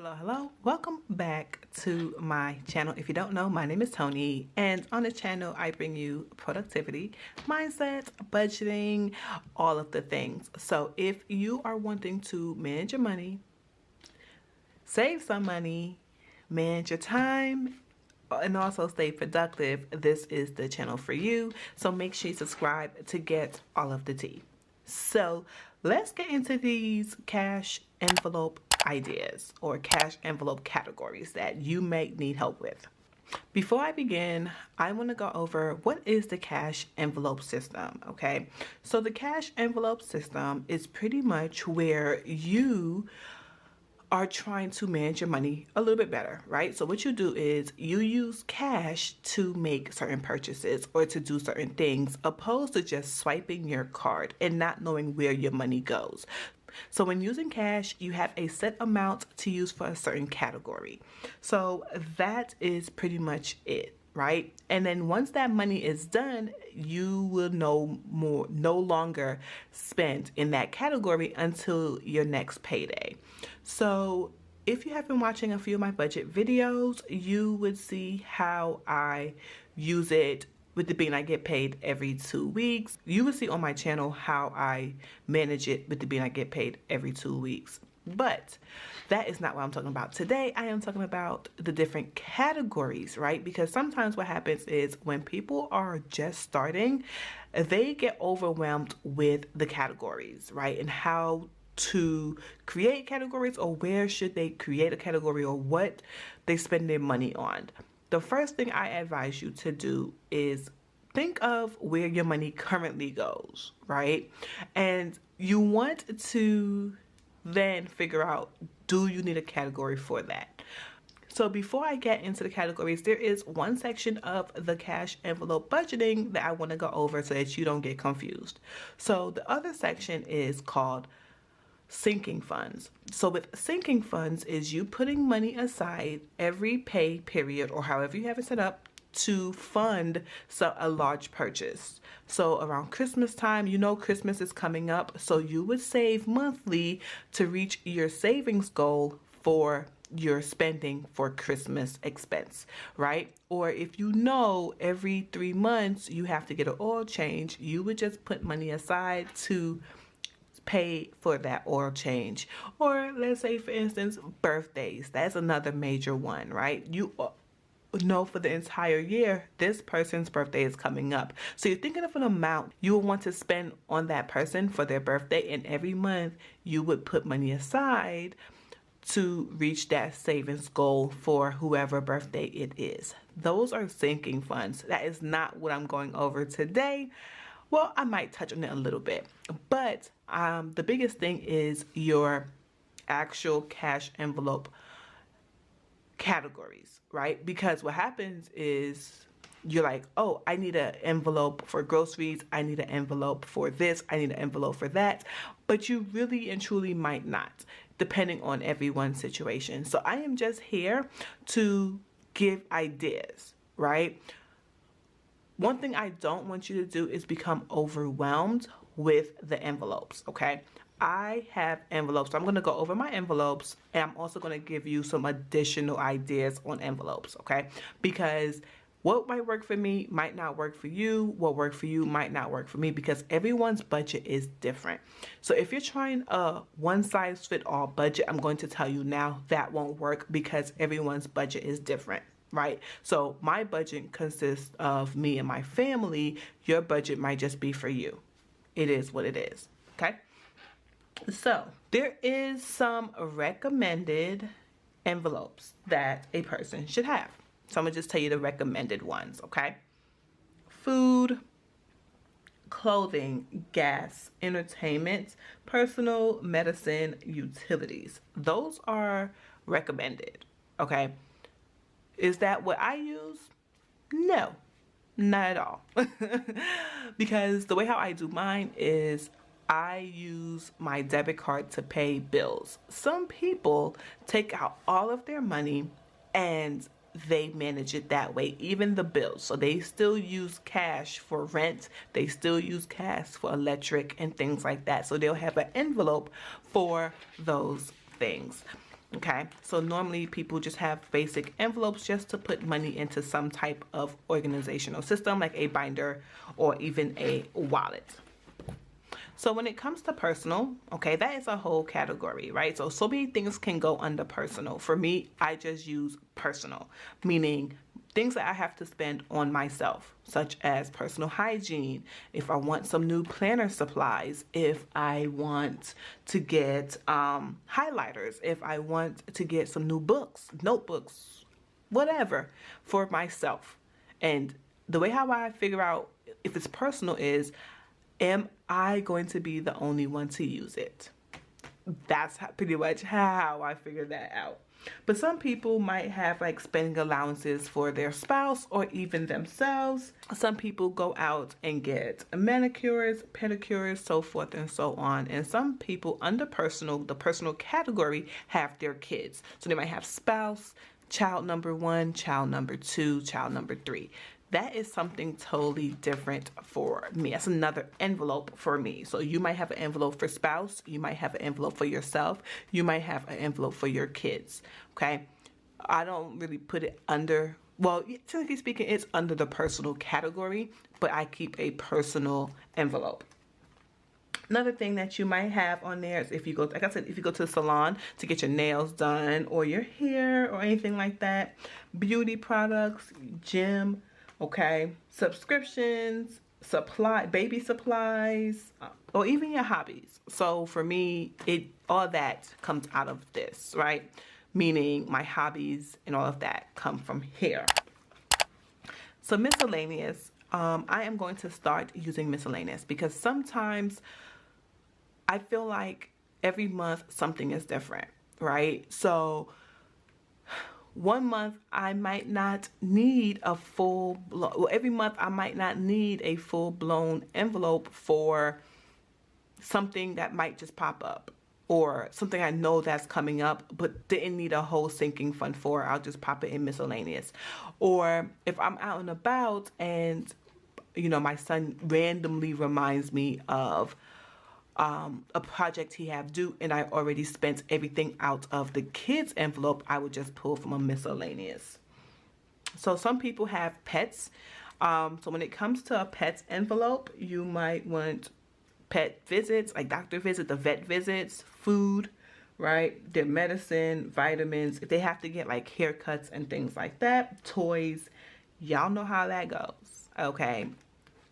Hello. Welcome back to my channel. If you don't know, my name is Tony, and on this channel I bring you productivity, mindset, budgeting, all of the things. So if you are wanting to manage your money, save some money, manage your time, and also stay productive, this is the channel for you. So make sure you subscribe to get all of the tea. So let's get into these cash envelope ideas or cash envelope categories that you may need help with. Before I begin, I want to go over what is the cash envelope system, okay? So the cash envelope system is pretty much where you are trying to manage your money a little bit better, right? So what you do is you use cash to make certain purchases or to do certain things, opposed to just swiping your card and not knowing where your money goes. So when using cash, you have a set amount to use for a certain category. So that is pretty much it, right? And then once that money is done, you will no longer spend in that category until your next payday. So if you have been watching a few of my budget videos, you would see how I use it with the being I get paid every 2 weeks. You will see on my channel how I manage it with the being I get paid every 2 weeks. But that is not what I'm talking about today. I am talking about the different categories, right? Because sometimes what happens is when people are just starting, they get overwhelmed with the categories, right? And how to create categories, or where should they create a category, or what they spend their money on. The first thing I advise you to do is think of where your money currently goes, right? And you want to then figure out, do you need a category for that? So before I get into the categories, there is one section of the cash envelope budgeting that I want to go over so that you don't get confused. So the other section is called sinking funds. So with sinking funds is you putting money aside every pay period, or however you have it set up, to fund a large purchase. So around Christmas time, you know Christmas is coming up, so you would save monthly to reach your savings goal for your spending for Christmas expense, right? Or if you know every 3 months you have to get an oil change, you would just put money aside to pay for that oil change. Or let's say, for instance, birthdays. That's another major one, right? You know for the entire year this person's birthday is coming up, so you're thinking of an amount you will want to spend on that person for their birthday, and every month you would put money aside to reach that savings goal for whoever birthday it is. Those are sinking funds. That is not what I'm going over today. Well, I might touch on it a little bit, but the biggest thing is your actual cash envelope categories, right? Because what happens is you're like, oh, I need an envelope for groceries, I need an envelope for this, I need an envelope for that, but you really and truly might not, depending on everyone's situation. So I am just here to give ideas, right? One thing I don't want you to do is become overwhelmed with the envelopes, okay? I have envelopes. So I'm going to go over my envelopes, and I'm also going to give you some additional ideas on envelopes, okay? Because what might work for me might not work for you. What worked for you might not work for me, because everyone's budget is different. So if you're trying a one-size-fit-all budget, I'm going to tell you now that won't work, because everyone's budget is different, right? So my budget consists of me and my family. Your budget might just be for you. It is what it is, okay? So there is some recommended envelopes that a person should have. So I'm gonna just tell you the recommended ones, okay? Food, clothing, gas, entertainment, personal, medicine, utilities. Those are recommended, okay? Is that what I use? No, not at all. Because the way how I do mine is I use my debit card to pay bills. Some people take out all of their money and they manage it that way, even the bills. So they still use cash for rent, they still use cash for electric and things like that. So they'll have an envelope for those things. Okay, so normally people just have basic envelopes just to put money into some type of organizational system, like a binder or even a wallet. So when it comes to personal, okay, that is a whole category, right? So many things can go under personal. For me, I just use personal, meaning things that I have to spend on myself, such as personal hygiene, if I want some new planner supplies, if I want to get highlighters, if I want to get some new books, notebooks, whatever, for myself. And the way how I figure out if it's personal is, am I going to be the only one to use it? That's pretty much how I figure that out. But some people might have like spending allowances for their spouse or even themselves. Some people go out and get manicures, pedicures, so forth and so on. And some people under personal, the personal category, have their kids. So they might have spouse, child number 1, child number 2, child number 3. That is something totally different for me. That's another envelope for me. So you might have an envelope for spouse. You might have an envelope for yourself. You might have an envelope for your kids. Okay. I don't really put it under, well, technically speaking, it's under the personal category, but I keep a personal envelope. Another thing that you might have on there is if you go, like I said, if you go to the salon to get your nails done or your hair or anything like that, beauty products, gym, okay, subscriptions, baby supplies, or even your hobbies. So for me, all that comes out of this, right? Meaning my hobbies and all of that come from here. So miscellaneous, I am going to start using miscellaneous because sometimes I feel like every month something is different, right? So one month I might not need every month I might not need a full-blown envelope for something that might just pop up, or something I know that's coming up but didn't need a whole sinking fund for. I'll just pop it in miscellaneous. Or if I'm out and about and my son randomly reminds me of a project he have due and I already spent everything out of the kids envelope, I would just pull from a miscellaneous. So some people have pets. So when it comes to a pet's envelope, you might want pet visits, like doctor visits, the vet visits, food, right? Their medicine, vitamins, if they have to get like haircuts and things like that, toys, y'all know how that goes, okay?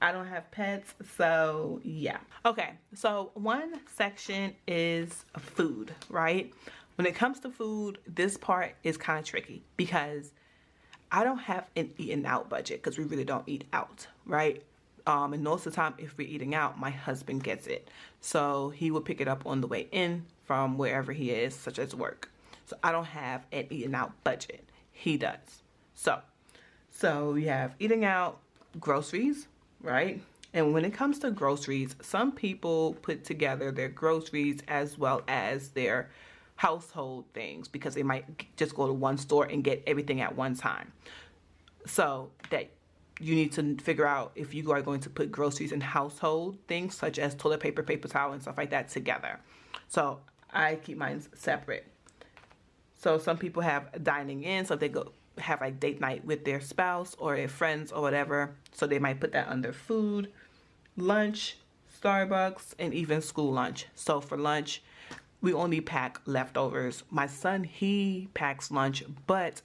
I don't have pets, so yeah. Okay, so one section is food, right? When it comes to food, this part is kind of tricky because I don't have an eating out budget because we really don't eat out, right? And most of the time, if we're eating out, my husband gets it. So he will pick it up on the way in from wherever he is, such as work. So I don't have an eating out budget. He does. So we have eating out, groceries, right? And when it comes to groceries, some people put together their groceries as well as their household things because they might just go to one store and get everything at one time. So that you need to figure out if you are going to put groceries and household things such as toilet paper, paper towel, and stuff like that together. So I keep mine separate. So some people have dining in, so they go have like date night with their spouse or their friends or whatever. So they might put that under food, lunch, Starbucks, and even school lunch. So for lunch, we only pack leftovers. My son, he packs lunch, but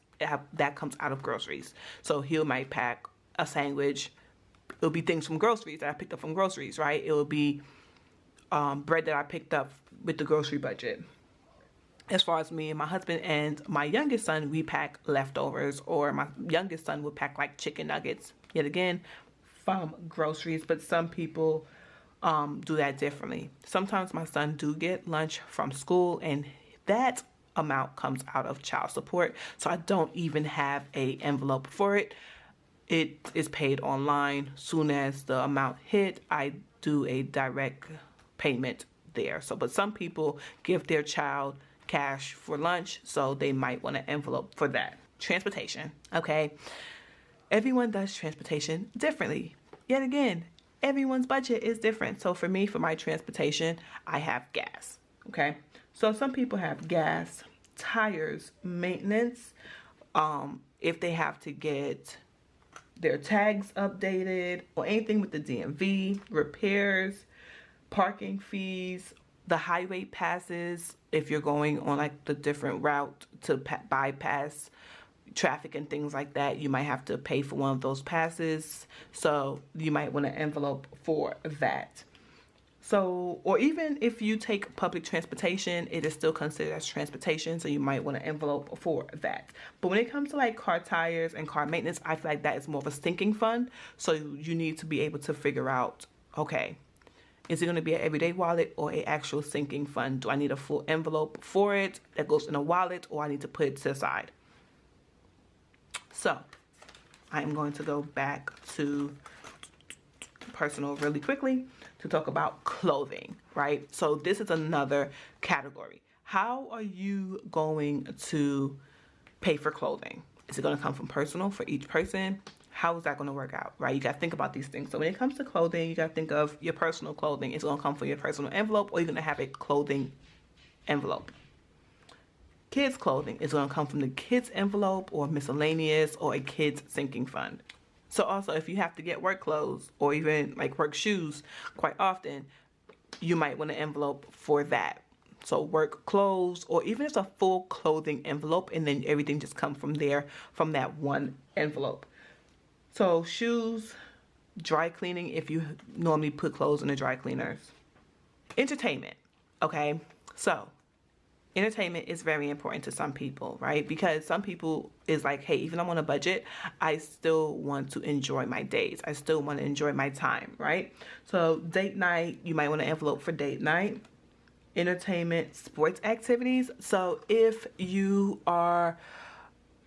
that comes out of groceries. So he might pack a sandwich. It'll be things from groceries that I picked up from groceries, right? It will be bread that I picked up with the grocery budget. As far as me and my husband and my youngest son, we pack leftovers, or my youngest son would pack like chicken nuggets, yet again, from groceries. But some people do that differently. Sometimes my son do get lunch from school, and that amount comes out of child support. So I don't even have a envelope for it. It is paid online. Soon as the amount hit, I do a direct payment there. So, but some people give their child cash for lunch, so they might want an envelope for that. Transportation, okay? Everyone does transportation differently. Yet again, everyone's budget is different. So for me, for my transportation, I have gas, okay? So some people have gas tires maintenance, if they have to get their tags updated or anything with the DMV, repairs, parking fees, the highway passes, if you're going on like the different route to bypass traffic and things like that, you might have to pay for one of those passes. So you might want an envelope for that. So, or even if you take public transportation, it is still considered as transportation, so you might want an envelope for that. But when it comes to like car tires and car maintenance, I feel like that is more of a sinking fund. So you need to be able to figure out, okay, is it going to be an everyday wallet or an actual sinking fund? Do I need a full envelope for it that goes in a wallet, or I need to put it to the side? So I'm going to go back to personal really quickly to talk about clothing, right? So this is another category. How are you going to pay for clothing? Is it going to come from personal for each person? How is that going to work out, right? You got to think about these things. So when it comes to clothing, you got to think of your personal clothing. It's going to come from your personal envelope, or you're going to have a clothing envelope. Kids clothing is going to come from the kids envelope, or miscellaneous, or a kids sinking fund. So also, if you have to get work clothes or even like work shoes quite often, you might want an envelope for that. So work clothes, or even it's a full clothing envelope, and then everything just comes from there, from that one envelope. So shoes, dry cleaning, if you normally put clothes in the dry cleaners. Entertainment, okay? So entertainment is very important to some people, right? Because some people is like, hey, even though I'm on a budget, I still want to enjoy my days. I still want to enjoy my time, right? So date night, you might want an envelope for date night. Entertainment, sports activities. So if you are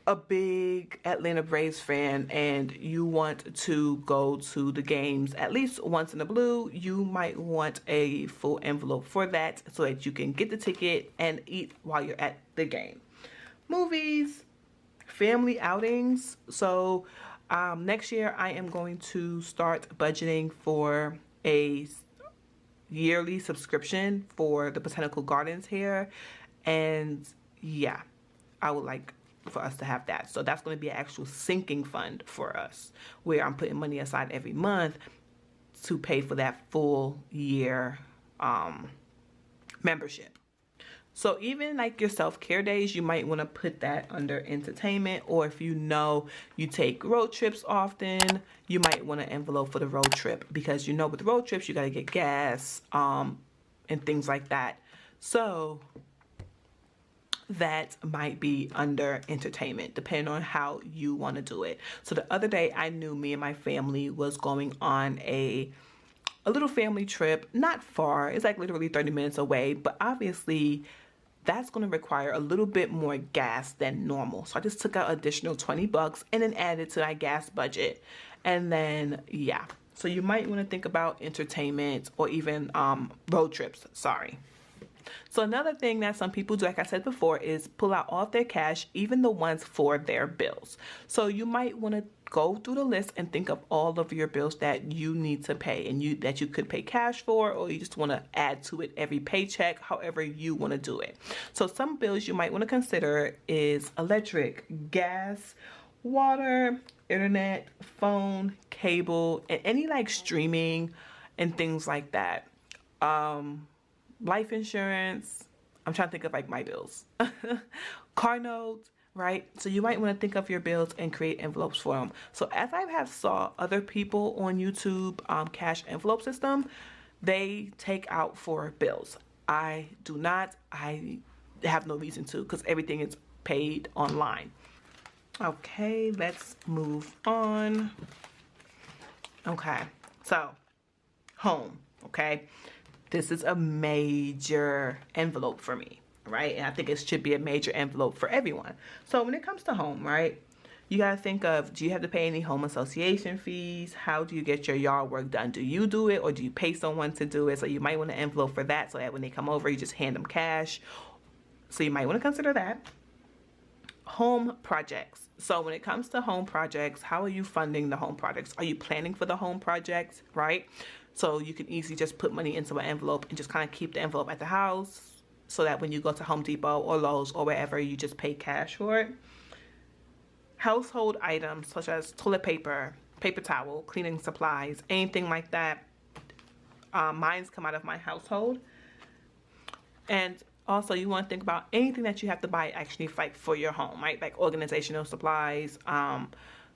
a big Atlanta Braves fan and you want to go to the games at least once in a blue, you might want a full envelope for that so that you can get the ticket and eat while you're at the game. Movies, family outings. So next year I am going to start budgeting for a yearly subscription for the Botanical Gardens here, and yeah, I would like for us to have that. So that's going to be an actual sinking fund for us, where I'm putting money aside every month to pay for that full year membership. So even like your self-care days, you might want to put that under entertainment, or if you know you take road trips often, you might want an envelope for the road trip, because you know with road trips you got to get gas and things like that. So that might be under entertainment, depending on how you want to do it. So the other day I knew me and my family was going on a little family trip, not far. It's like literally 30 minutes away, but obviously that's going to require a little bit more gas than normal. So I just took out additional $20 and then added to that gas budget. And then, yeah. So you might want to think about entertainment or even road trips, sorry. So another thing that some people do, like I said before, is pull out all of their cash, even the ones for their bills. So you might want to go through the list and think of all of your bills that you need to pay and that you could pay cash for, or you just want to add to it every paycheck, however you want to do it. So some bills you might want to consider is electric, gas, water, internet, phone, cable, and any like streaming and things like that. Life insurance. I'm trying to think of like my bills. Car notes, right? So you might want to think of your bills and create envelopes for them. So as I have saw other people on YouTube cash envelope system, they take out for bills. I do not. I have no reason to, because everything is paid online. Okay, let's move on. Okay, so home, okay? This is a major envelope for me, right? And I think it should be a major envelope for everyone. So when it comes to home, right, you got to think of, do you have to pay any home association fees? How do you get your yard work done? Do you do it, or do you pay someone to do it? So you might want an envelope for that, so that when they come over, you just hand them cash. So you might want to consider that. Home projects. So when it comes to home projects, how are you funding the home projects? Are you planning for the home projects, right? So you can easily just put money into an envelope and just kind of keep the envelope at the house. so that when you go to Home Depot or Lowe's or wherever, you just pay cash for it. Household items such as toilet paper, paper towel, cleaning supplies, anything like that. Mine's come out of my household. And also, you want to think about anything that you have to buy actually like for your home, right? Like organizational supplies,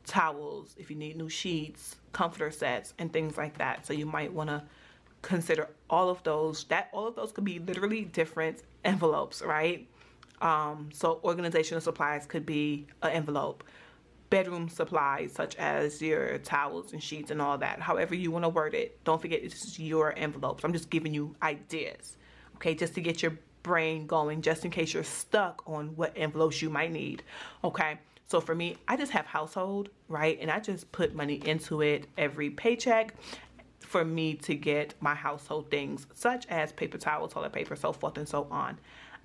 towels, if you need new sheets, comforter sets, and things like that. So you might want to consider all of those. All of those could be literally different envelopes, right? So organizational supplies could be an envelope. Bedroom supplies such as your towels and sheets and all that. However you want to word it. Don't forget, it's your envelopes. I'm just giving you ideas, okay, just to get your brain going, just in case you're stuck on what envelopes you might need, okay? So for me, I just have household, right? And I just put money into it every paycheck for me to get my household things, such as paper towel, toilet paper, so forth and so on.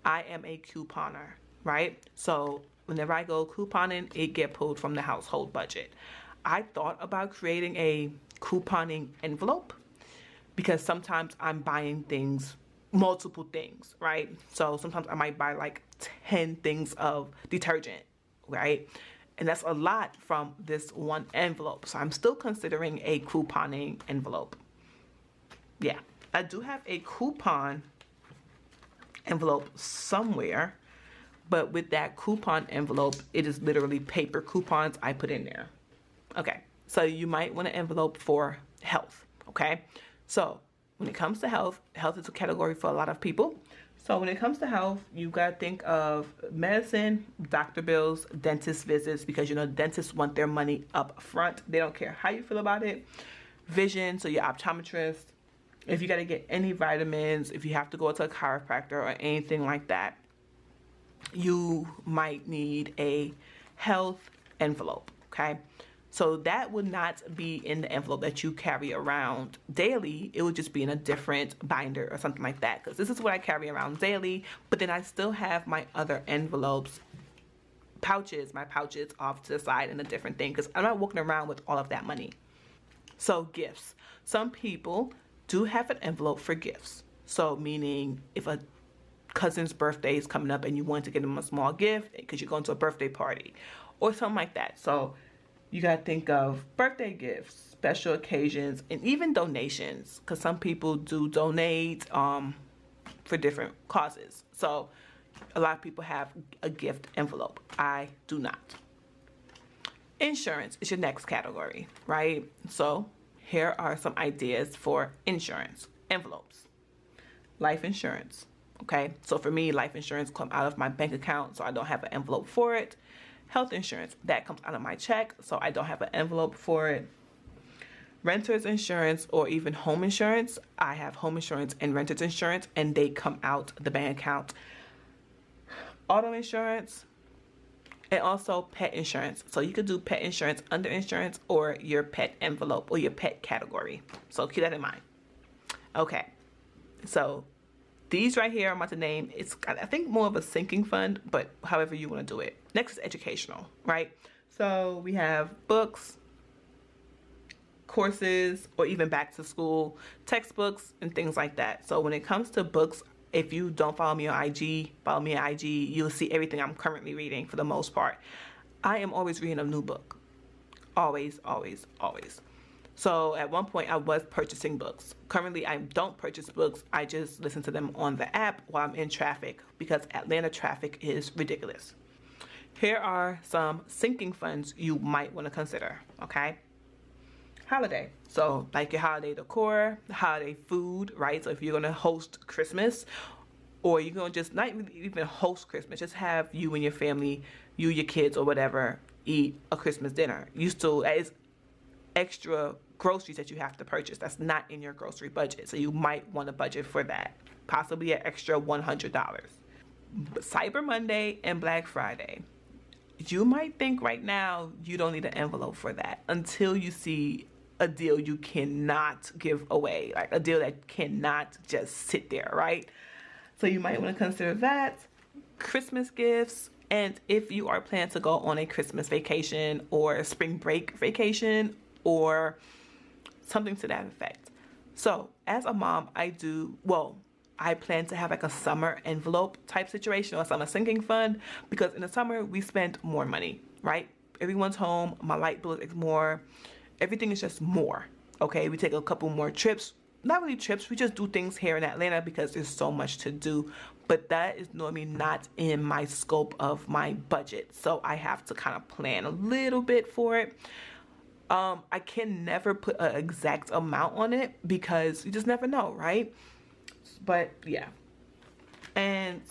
I am a couponer, right? So whenever I go couponing, it get pulled from the household budget. I thought about creating a couponing envelope because sometimes I'm buying things, multiple things, right? So sometimes I might buy like 10 things of detergent, right? And that's a lot from this one envelope. So I'm still considering a couponing envelope. Yeah, I do have a coupon envelope somewhere, but with that coupon envelope, it is literally paper coupons I put in there. Okay, so you might want an envelope for health, okay? So when it comes to health, health is a category for a lot of people. So when it comes to health, you gotta think of medicine, doctor bills, dentist visits, because you know dentists want their money up front. They don't care how you feel about it. Vision, so your optometrist. If you gotta get any vitamins, if you have to go to a chiropractor or anything like that, you might need a health envelope, okay? So that would not be in the envelope that you carry around daily. It would just be in a different binder or something like that, because this is what I carry around daily, but then I still have my other envelopes, my pouches off to the side in a different thing, because I'm not walking around with all of that money. So gifts. Some people do have an envelope for gifts. So meaning if a cousin's birthday is coming up and you want to get them a small gift because you're going to a birthday party or something like that. So you got to think of birthday gifts, special occasions, and even donations, because some people do donate for different causes. So a lot of people have a gift envelope. I do not. Insurance is your next category, right? So here are some ideas for insurance envelopes. Life insurance. Okay, so for me, life insurance comes out of my bank account, so I don't have an envelope for it. Health insurance, that comes out of my check, so I don't have an envelope for it. Renter's insurance or even home insurance, I have home insurance and renter's insurance, and they come out the bank account. Auto insurance, and also pet insurance. So you could do pet insurance under insurance or your pet envelope or your pet category. So keep that in mind. Okay, so these right here I'm about to name, it's I think more of a sinking fund, but however you want to do it. Next is educational, right? So we have books, courses, or even back to school textbooks and things like that. So when it comes to books, if you don't follow me on IG, follow me on IG, you'll see everything I'm currently reading for the most part. I am always reading a new book. Always, always, always. So at one point I was purchasing books. Currently I don't purchase books. I just listen to them on the app while I'm in traffic, because Atlanta traffic is ridiculous. Here are some sinking funds you might want to consider, okay? Holiday. So like your holiday decor, holiday food, right? So if you're going to host Christmas, or you're going to just not even host Christmas, just have you and your family, you, your kids or whatever, eat a Christmas dinner. You still, it's extra groceries that you have to purchase that's not in your grocery budget, so you might want to budget for that, possibly an extra $100. Cyber Monday and Black Friday, you might think right now you don't need an envelope for that until you see a deal you cannot give away, like a deal that cannot just sit there, right? So you might want to consider that. Christmas gifts, and if you are planning to go on a Christmas vacation or a spring break vacation or something to that effect. So as a mom, I do, well, I plan to have like a summer envelope type situation or a summer sinking fund, because in the summer we spend more money, right? Everyone's home, my light bill is more, everything is just more. Okay, we take a couple more trips, not really trips, we just do things here in Atlanta because there's so much to do, but that is normally not in my scope of my budget, so I have to kind of plan a little bit for it. I can never put an exact amount on it because you just never know, right? But yeah, and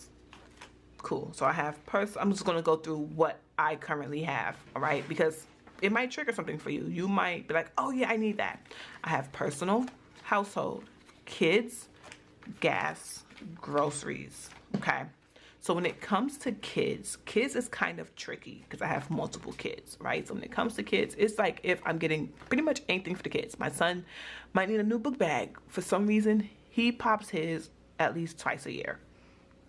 cool. So I have I'm just gonna go through what I currently have, all right? Because it might trigger something for you. You might be like, oh yeah, I need that. I have personal, household, kids, gas, groceries, okay? So when it comes to kids is kind of tricky because I have multiple kids, right? So when it comes to kids, it's like if I'm getting pretty much anything for the kids. My son might need a new book bag. For some reason, he pops his at least twice a year,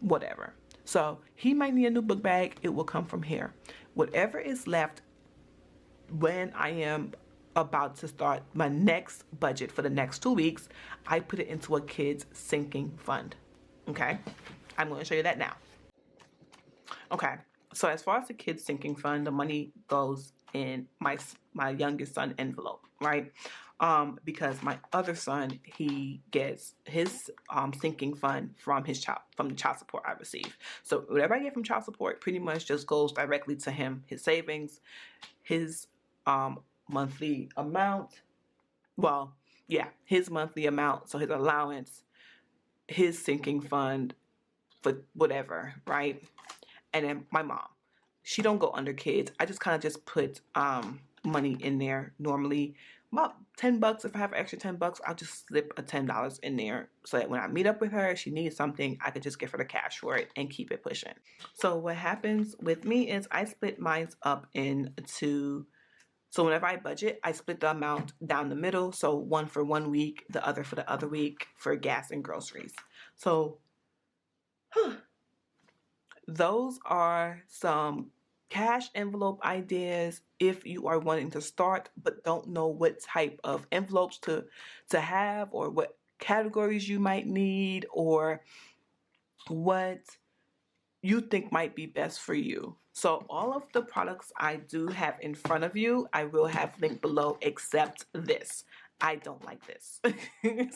whatever. So he might need a new book bag. It will come from here. Whatever is left when I am about to start my next budget for the next 2 weeks, I put it into a kids sinking fund, okay? I'm going to show you that now. Okay, so as far as the kids sinking fund, the money goes in my youngest son envelope, right? Because my other son, he gets his sinking fund from the child support I receive. So whatever I get from child support pretty much just goes directly to him, his savings, his monthly amount. Well, yeah, his monthly amount, so his allowance, his sinking fund for whatever, right? And then my mom, she don't go under kids. I just kind of just put money in there normally. About $10. If I have an extra $10, I'll just slip a $10 in there so that when I meet up with her, if she needs something, I could just give her the cash for it and keep it pushing. So what happens with me is I split mine up into, so whenever I budget, I split the amount down the middle. So one for 1 week, the other for the other week for gas and groceries. So, those are some cash envelope ideas if you are wanting to start but don't know what type of envelopes to have, or what categories you might need, or what you think might be best for you. So all of the products I do have in front of you, I will have linked below, except this. I don't like this.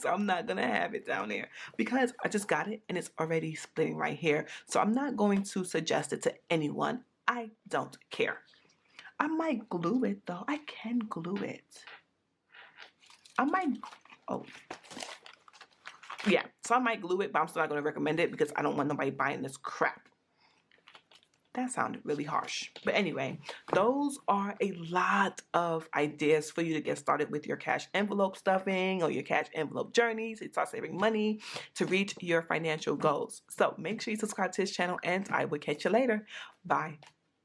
So I'm not gonna have it down there because I just got it and it's already splitting right here. So I'm not going to suggest it to anyone. I don't care. I might glue it though. I can glue it. I might, oh. Yeah, so I might glue it, but I'm still not gonna recommend it because I don't want nobody buying this crap. That sounded really harsh. But anyway, those are a lot of ideas for you to get started with your cash envelope stuffing or your cash envelope journeys to start saving money to reach your financial goals. So make sure you subscribe to this channel and I will catch you later. Bye.